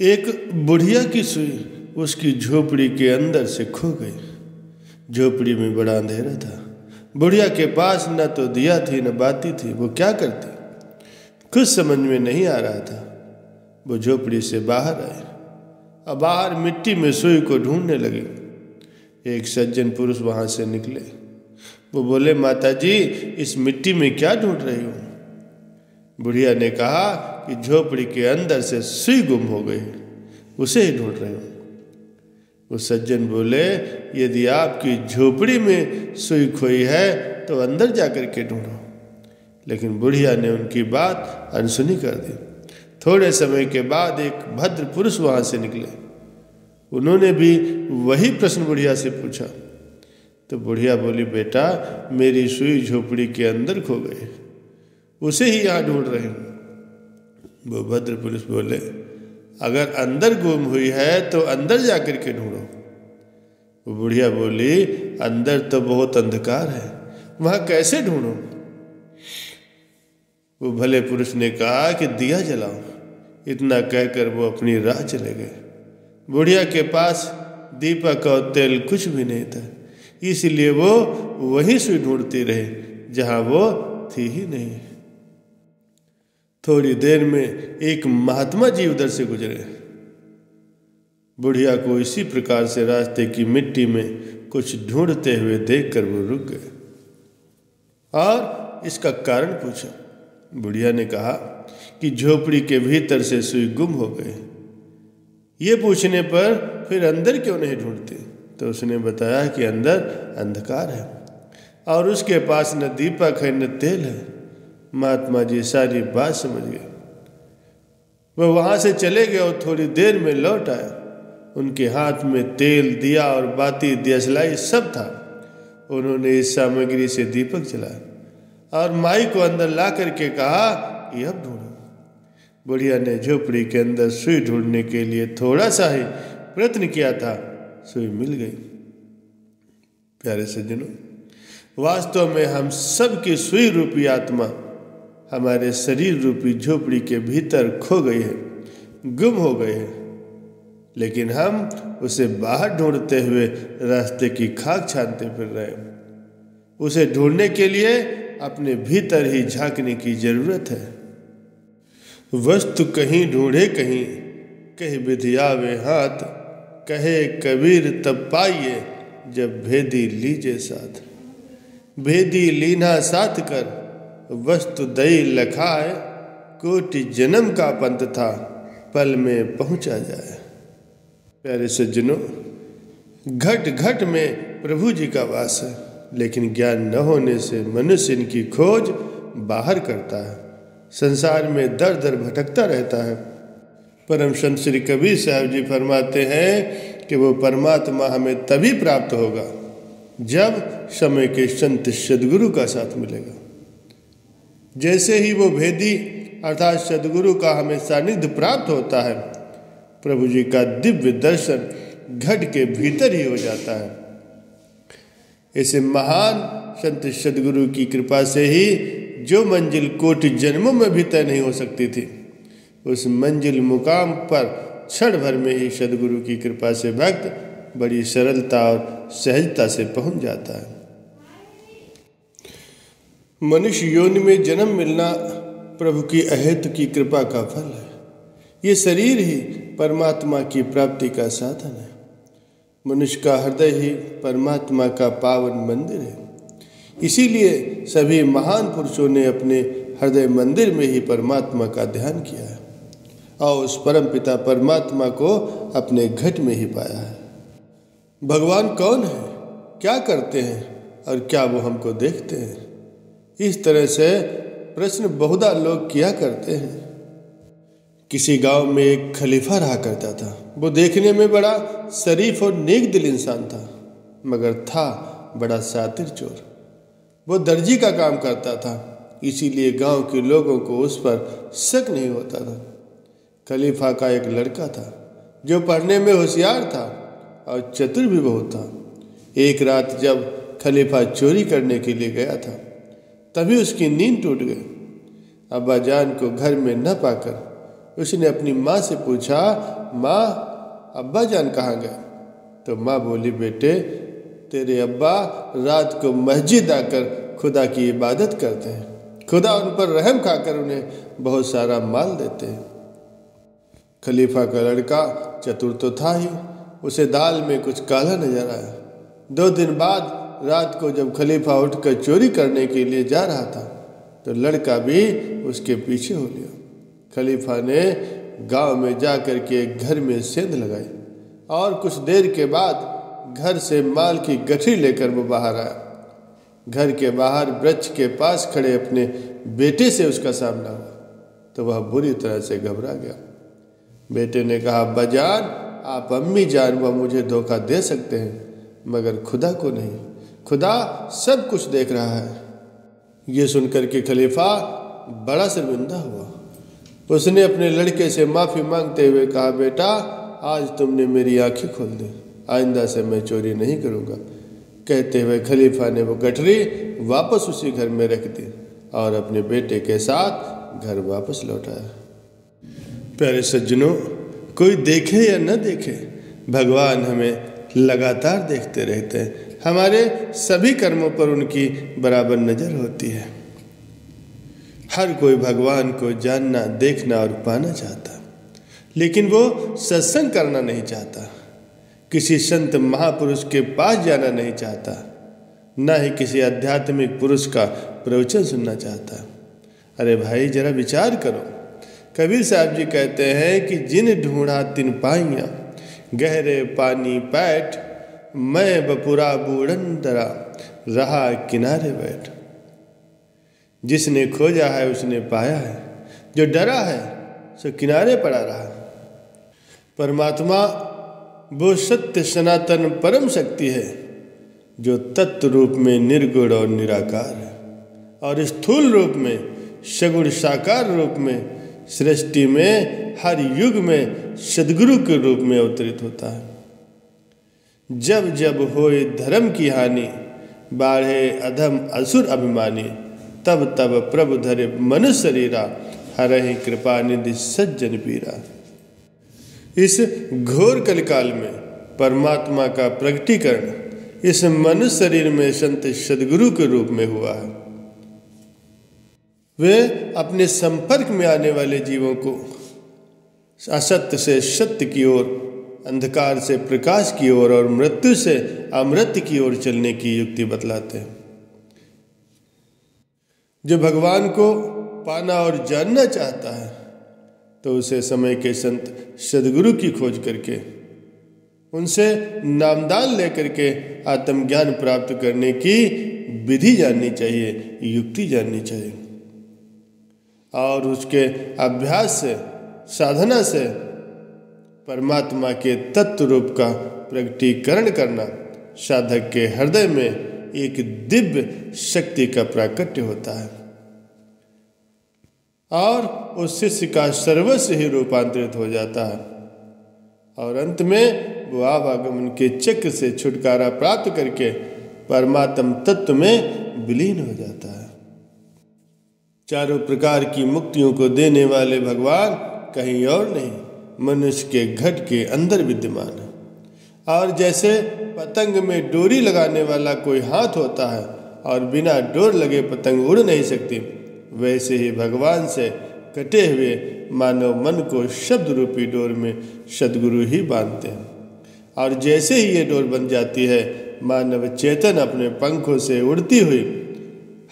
एक बुढ़िया की सुई उसकी झोपड़ी के अंदर से खो गई। झोपड़ी में बड़ा अंधेरा था। बुढ़िया के पास न तो दिया थी न बाती थी। वो क्या करती कुछ समझ में नहीं आ रहा था। वो झोपड़ी से बाहर आए और बाहर मिट्टी में सुई को ढूंढने लगे। एक सज्जन पुरुष वहां से निकले। वो बोले, माता जी, इस मिट्टी में क्या ढूंढ रही हो? बुढ़िया ने कहा कि झोपड़ी के अंदर से सुई गुम हो गई, उसे ही ढूंढ रही हूं। वो सज्जन बोले, यदि आपकी झोपड़ी में सुई खोई है तो अंदर जाकर के ढूंढो। लेकिन बुढ़िया ने उनकी बात अनसुनी कर दी। थोड़े समय के बाद एक भद्र पुरुष वहां से निकले। उन्होंने भी वही प्रश्न बुढ़िया से पूछा। तो बुढ़िया बोली, बेटा, मेरी सुई झोपड़ी के अंदर खो गई, उसे ही यहाँ ढूंढ रही हूँ। वो भद्र पुरुष बोले, अगर अंदर गुम हुई है तो अंदर जाकर के ढूंढो। वो बुढ़िया बोली, अंदर तो बहुत अंधकार है, वहां कैसे ढूंढो? वो भले पुरुष ने कहा कि दिया जलाओ। इतना कहकर वो अपनी राह चले गए। बुढ़िया के पास दीपक और तेल कुछ भी नहीं था, इसलिए वो वहीं से ढूंढती रही जहां वो थी ही नहीं। थोड़ी देर में एक महात्मा जी उधर से गुजरे। बुढ़िया को इसी प्रकार से रास्ते की मिट्टी में कुछ ढूंढते हुए देखकर वो रुक गए और इसका कारण पूछा। बुढ़िया ने कहा कि झोपड़ी के भीतर से सुई गुम हो गई। ये पूछने पर फिर अंदर क्यों नहीं ढूंढते? तो उसने बताया कि अंदर अंधकार है और उसके पास न दीपक है न तेल है। महात्मा जी सारी बात समझ गए। वह वहां से चले गए और थोड़ी देर में लौट आए। उनके हाथ में तेल, दिया और बाती, दियसलाई सब था। उन्होंने इस सामग्री से दीपक जलाया और माई को अंदर ला करके कहा कि अब ढूंढो। बुढ़िया ने झोपड़ी के अंदर सुई ढूंढने के लिए थोड़ा सा ही प्रयत्न किया था, सुई मिल गई। प्यारे सज्जनों, वास्तव में हम सब की सुई रूपी आत्मा हमारे शरीर रूपी झोपड़ी के भीतर खो गई है, गुम हो गई है, लेकिन हम उसे बाहर ढूंढते हुए रास्ते की खाक छानते फिर रहे हैं। उसे ढूंढने के लिए अपने भीतर ही झांकने की जरूरत है। वस्तु कहीं ढूंढे कहीं, कहीं विधि आवे हाथ, कहे कबीर तब पाइए जब भेदी लीजे साथ। भेदी लीना साथ कर वस्तु दई लखाए, कोटि जन्म का पंथ था पल में पहुंचा जाए। प्यारे सज्जनों, घट घट में प्रभु जी का वास है, लेकिन ज्ञान न होने से मनुष्य इनकी खोज बाहर करता है, संसार में दर दर भटकता रहता है। परम संत श्री कबीर साहब जी फरमाते हैं कि वो परमात्मा हमें तभी प्राप्त होगा जब समय के संत सद्गुरु का साथ मिलेगा। जैसे ही वो भेदी अर्थात सद्गुरु का हमें सानिध्य प्राप्त होता है, प्रभु जी का दिव्य दर्शन घट के भीतर ही हो जाता है। ऐसे महान संत सद्गुरु की कृपा से ही जो मंजिल कोटि जन्मों में भी तय नहीं हो सकती थी, उस मंजिल मुकाम पर क्षण भर में ही सद्गुरु की कृपा से भक्त बड़ी सरलता और सहजता से पहुंच जाता है। मनुष्य योनि में जन्म मिलना प्रभु की अहेतु की कृपा का फल है। ये शरीर ही परमात्मा की प्राप्ति का साधन है। मनुष्य का हृदय ही परमात्मा का पावन मंदिर है। इसीलिए सभी महान पुरुषों ने अपने हृदय मंदिर में ही परमात्मा का ध्यान किया है और उस परम पिता परमात्मा को अपने घट में ही पाया है। भगवान कौन है, क्या करते हैं और क्या वो हमको देखते हैं? इस तरह से प्रश्न बहुधा लोग किया करते हैं। किसी गांव में एक खलीफा रहा करता था। वो देखने में बड़ा शरीफ और नेक दिल इंसान था, मगर था बड़ा शातिर चोर। वो दर्जी का काम करता था, इसीलिए गांव के लोगों को उस पर शक नहीं होता था। खलीफा का एक लड़का था जो पढ़ने में होशियार था और चतुर भी बहुत था। एक रात जब खलीफा चोरी करने के लिए गया था, तभी उसकी नींद टूट गई। अब्बा जान को घर में न पाकर उसने अपनी माँ से पूछा, माँ अब्बा जान कहाँ गए? तो माँ बोली, बेटे तेरे अब्बा रात को मस्जिद आकर खुदा की इबादत करते हैं। खुदा उन पर रहम खाकर उन्हें बहुत सारा माल देते हैं। खलीफा का लड़का चतुर तो था ही, उसे दाल में कुछ काला नजर आया। 2 दिन बाद रात को जब खलीफा उठकर चोरी करने के लिए जा रहा था तो लड़का भी उसके पीछे हो लिया। खलीफा ने गांव में जाकर के एक घर में सेंध लगाई और कुछ देर के बाद घर से माल की गठरी लेकर वो बाहर आया। घर के बाहर वृक्ष के पास खड़े अपने बेटे से उसका सामना हुआ तो वह बुरी तरह से घबरा गया। बेटे ने कहा, अब्बा जान, आप अम्मी जान व मुझे धोखा दे सकते हैं मगर खुदा को नहीं। खुदा सब कुछ देख रहा है। ये सुनकर के खलीफा बड़ा शर्मिंदा हुआ। उसने अपने लड़के से माफ़ी मांगते हुए कहा, बेटा आज तुमने मेरी आंखें खोल दी, आइंदा से मैं चोरी नहीं करूँगा। कहते हुए खलीफा ने वो गठरी वापस उसी घर में रख दी और अपने बेटे के साथ घर वापस लौट आया। प्यारे सज्जनों, कोई देखे या न देखे, भगवान हमें लगातार देखते रहते हैं। हमारे सभी कर्मों पर उनकी बराबर नज़र होती है। हर कोई भगवान को जानना, देखना और पाना चाहता, लेकिन वो सत्संग करना नहीं चाहता, किसी संत महापुरुष के पास जाना नहीं चाहता, ना ही किसी आध्यात्मिक पुरुष का प्रवचन सुनना चाहता। अरे भाई, जरा विचार करो। कबीर साहब जी कहते हैं कि जिन ढूंढा तिन पाइया, गहरे पानी पैठ, मैं बपुरा बूढ़न डरा, रहा किनारे बैठ। जिसने खोजा है उसने पाया है, जो डरा है सो किनारे पड़ा रहा। परमात्मा वो सत्य सनातन परम शक्ति है जो तत्व रूप में निर्गुण और निराकार है और स्थूल रूप में, सगुण साकार रूप में, सृष्टि में हर युग में सद्गुरु के रूप में अवतरित होता है। जब जब होए धर्म की हानि, बाढ़े अधम असुर अभिमानी, तब तब प्रभु धरे मनुष्य शरीरा, हरहि कृपा निधि सज्जन पीरा। इस घोर कलिकाल में परमात्मा का प्रकटीकरण इस मनुष्य शरीर में संत सद्गुरु के रूप में हुआ है। वे अपने संपर्क में आने वाले जीवों को असत्य से सत्य की ओर, अंधकार से प्रकाश की ओर और मृत्यु से अमृत की ओर चलने की युक्ति बतलाते हैं। जो भगवान को पाना और जानना चाहता है तो उसे समय के संत सद्गुरु की खोज करके, उनसे नामदान लेकर के आत्मज्ञान प्राप्त करने की विधि जाननी चाहिए, युक्ति जाननी चाहिए और उसके अभ्यास से, साधना से परमात्मा के तत्व रूप का प्रकटीकरण करना साधक के हृदय में एक दिव्य शक्ति का प्राकट्य होता है और उस शिष्य का सर्वस्व ही रूपांतरित हो जाता है और अंत में वो आवागमन के चक्र से छुटकारा प्राप्त करके परमात्म तत्व में विलीन हो जाता है। चारों प्रकार की मुक्तियों को देने वाले भगवान कहीं और नहीं, मनुष्य के घट के अंदर विद्यमान है। और जैसे पतंग में डोरी लगाने वाला कोई हाथ होता है और बिना डोर लगे पतंग उड़ नहीं सकती, वैसे ही भगवान से कटे हुए मानव मन को शब्द रूपी डोर में सद्गुरु ही बांधते हैं और जैसे ही ये डोर बन जाती है, मानव चेतन अपने पंखों से उड़ती हुई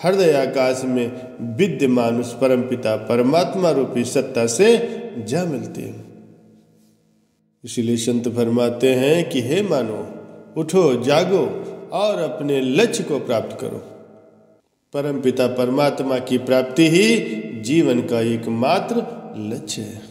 हृदय आकाश में विद्यमान उस परमपिता परमात्मा रूपी सत्ता से जा मिलती है। इसीलिए संत फरमाते हैं कि हे मानो, उठो, जागो और अपने लक्ष्य को प्राप्त करो। परमपिता परमात्मा की प्राप्ति ही जीवन का एकमात्र लक्ष्य है।